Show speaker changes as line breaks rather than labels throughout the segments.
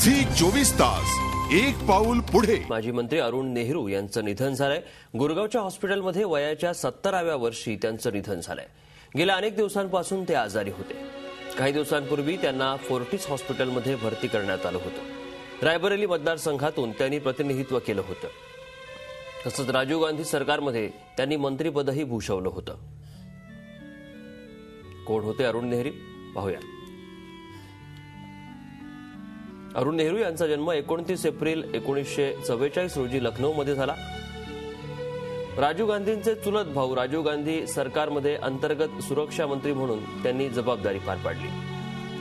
Zee 24 तास एक पाऊल पुढे।
माजी मंत्री अरुण नेहरू यांचं निधन झालंय। गुरगावच्या हॉस्पिटलमध्ये वयाच्या 70व्या वर्षी त्यांचं निधन झालंय। गेल्या अनेक दिवसांपासून ते आजारी होते। काही दिवसांपूर्वी त्यांना फोर्टिस हॉस्पिटलमध्ये भरती करण्यात आलं होतं। रायबरेली मतदारसंघातून त्यांनी प्रतिनिधित्व केलं होतं। तसंच राजीव गांधी सरकारमध्ये त्यांनी मंत्रिपदही भूषवलं होतं। कोण होते अरुण नेहरू पाहूया। अरुण नेहरू यांचा जन्म 29 एप्रिल 1944 रोजी लखनौमध्ये झाला। राजीव गांधींचे चुलत भाऊ राजीव गांधी सरकारमध्ये अंतर्गत सुरक्षा मंत्री म्हणून त्यांनी जबाबदारी पार पाडली।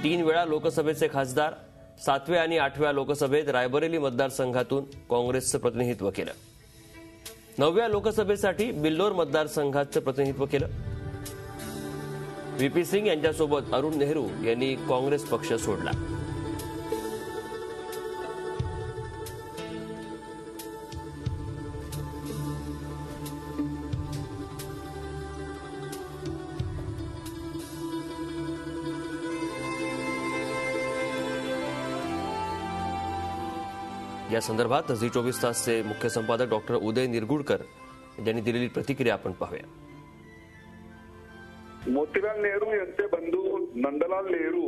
3 वेळा लोकसभेचे खासदार, 7व्या आणि 8व्या लोकसभेत रायबरेली मतदारसंघातून काँग्रेसचं प्रतिनिधित्व केलं। 9व्या लोकसभेसाठी बिल्लोर मतदारसंघाचं प्रतिनिधित्व केलं। व्हीपी सिंग यांच्यासोबत अरुण नेहरू यांनी काँग्रेस पक्ष सोडला। या संदर्भात झी 24 तासचे मुख्य संपादक डॉक्टर उदय निरगुडकर यांनी दिलेली प्रतिक्रिया आपण पाहूया।
मोतीलाल नेहरू यांचे बंधू नंदलाल नेहरू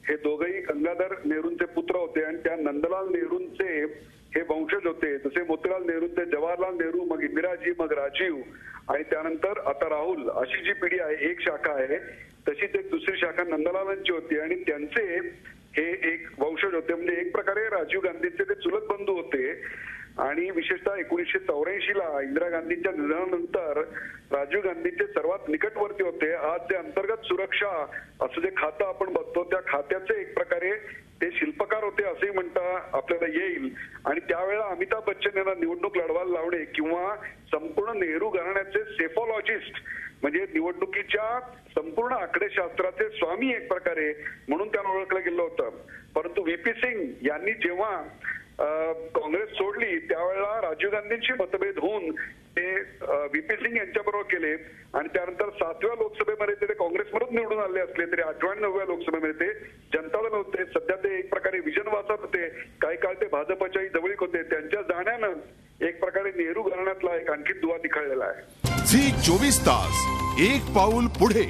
हे दोघेही गंगाधर नेहरूंचे पुत्र होते आणि त्या नंदलाल नेहरूंचे हे वंशज होते। जसे मोतीलाल नेहरूंचे जवाहरलाल नेहरू, मग इंदिराजी, मग राजीव आणि त्यानंतर आता राहुल अशी जी पिढी आहे, एक शाखा आहे, तशीच एक दुसरी शाखा नंदलालांची होती आणि त्यांचे हे एक वंशज होते। म्हणजे एक प्रकारे राजीव गांधींचे ते चुलत बंधू होते आणि विशेषतः 1984 ला इंदिरा गांधींच्या निधनानंतर राजीव गांधींचे सर्वात निकटवर्ती होते। आज जे अंतर्गत सुरक्षा असं जे खातं आपण बघतो त्या खात्याचे एक प्रकारे ते शिल्पकार होते असंही म्हणता आपल्याला येईल। आणि त्यावेळेला अमिताभ बच्चन यांना निवडणूक लढवायला लावणे किंवा संपूर्ण नेहरू घराण्याचे सेफॉलॉजिस्ट म्हणजे निवडणुकीच्या संपूर्ण आकडेशास्त्राचे स्वामी एक प्रकारे म्हणून त्यांना ओळखलं गेलं होतं। परंतु व्हीपी सिंग यांनी जेव्हा काँग्रेस सोडली त्यावेळेला राजीव गांधींशी मतभेद होऊन ते व्हीपी सिंग यांच्याबरोबर केले आणि त्यानंतर 7व्या लोकसभेमध्ये ते काँग्रेसमधून निवडून आले असले तरी 8व्या आणि 9व्या लोकसभेमध्ये ते जनता दल होते। सध्या ते एक प्रकारे विजनवासात होते। काही काळ ते भाजपच्याही जवळीक होते। त्यांच्या जाण्यानं एक प्रकारे नेहरू घराण्यातला एक आणखी दुवा दिखाळलेला आहे।
झी 24 तास एक पाऊल पुढे।